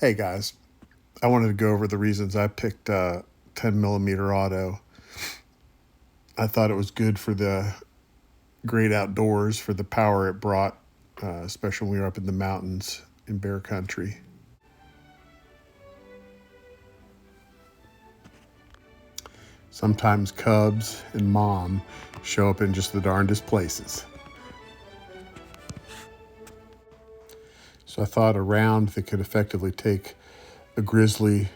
Hey guys, I wanted to go over the reasons I picked 10 millimeter auto. I thought it was good for the great outdoors, for the power it brought, especially when we were up in the mountains in bear country. Sometimes cubs and mom show up in just the darndest places. So I thought a round that could effectively take a grizzly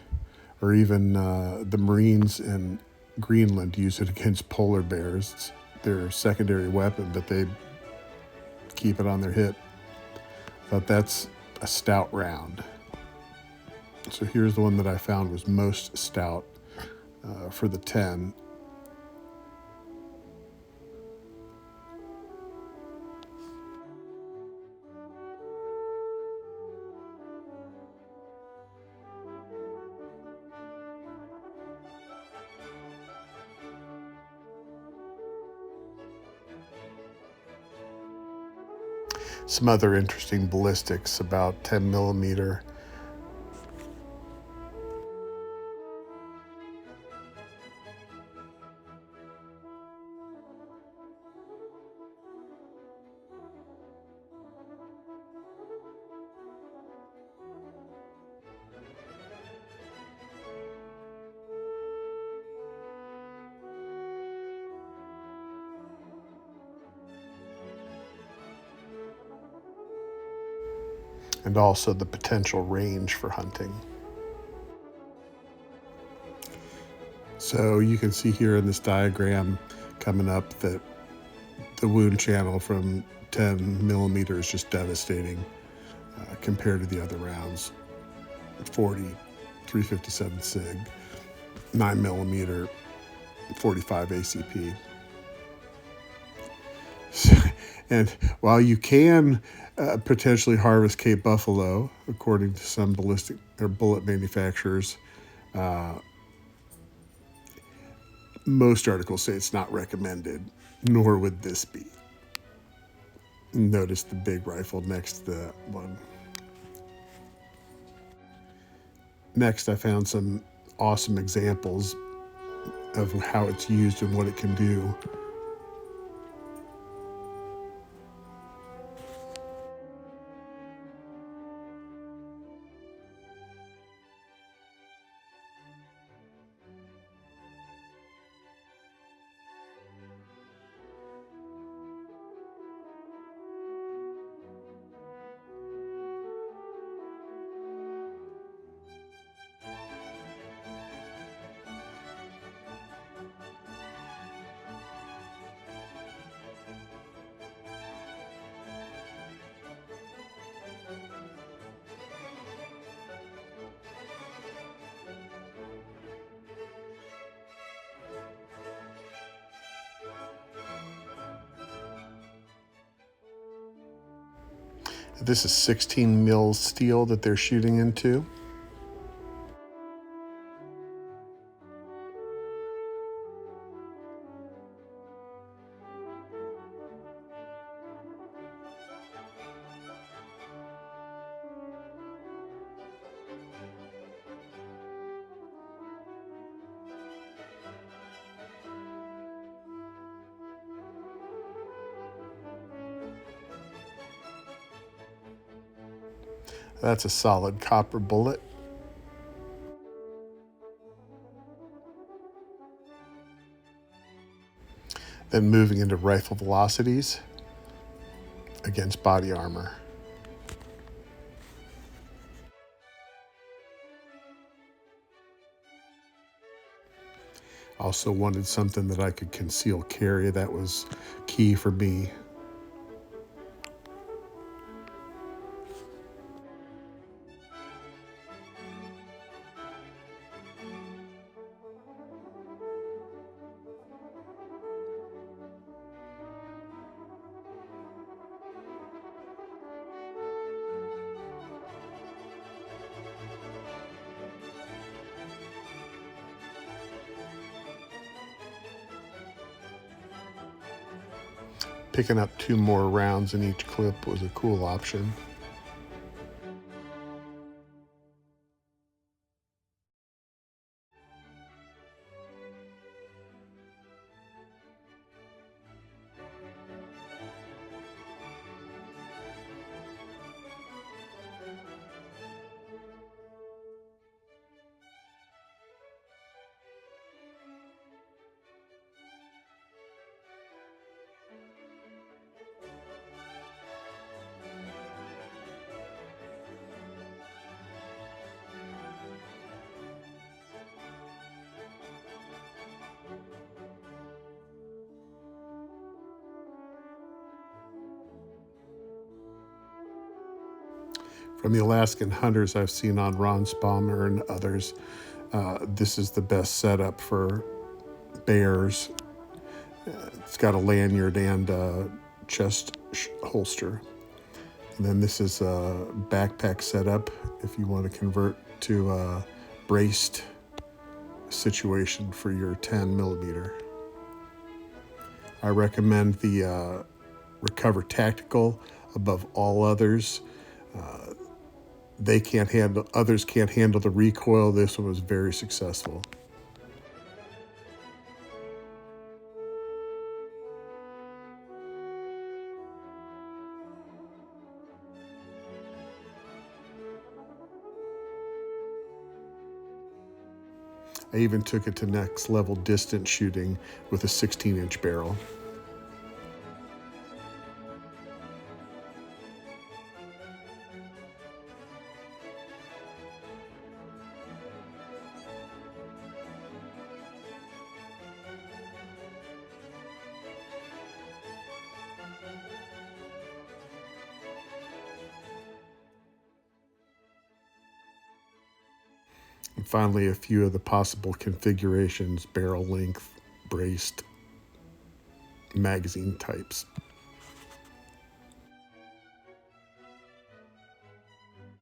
or even the Marines in Greenland use it against polar bears. It's their secondary weapon, but they keep it on their hip. Thought that's a stout round. So here's the one that I found was most stout for the 10. Some other interesting ballistics about 10 millimeter. And also the potential range for hunting. So you can see here in this diagram coming up that the wound channel from 10 millimeter is just devastating compared to the other rounds. 40, 357 SIG, 9 millimeter, 45 ACP. And while you can potentially harvest Cape Buffalo, according to some ballistic or bullet manufacturers, most articles say it's not recommended, nor would this be. Notice the big rifle next to the one. Next, I found some awesome examples of how it's used and what it can do. This is 16 mil steel that they're shooting into. That's a solid copper bullet. Then moving into rifle velocities against body armor. Also wanted something that I could conceal carry. That was key for me. Picking up 2 more rounds in each clip was a cool option. From the Alaskan hunters I've seen on Ron Spalmer and others, this is the best setup for bears. It's got a lanyard and a chest holster. And then this is a backpack setup if you want to convert to a braced situation for your 10 millimeter. I recommend the Recover Tactical above all others. Others can't handle the recoil. This one was very successful. I even took it to next level distance shooting with a 16-inch barrel. And finally, a few of the possible configurations: barrel length, braced, magazine types.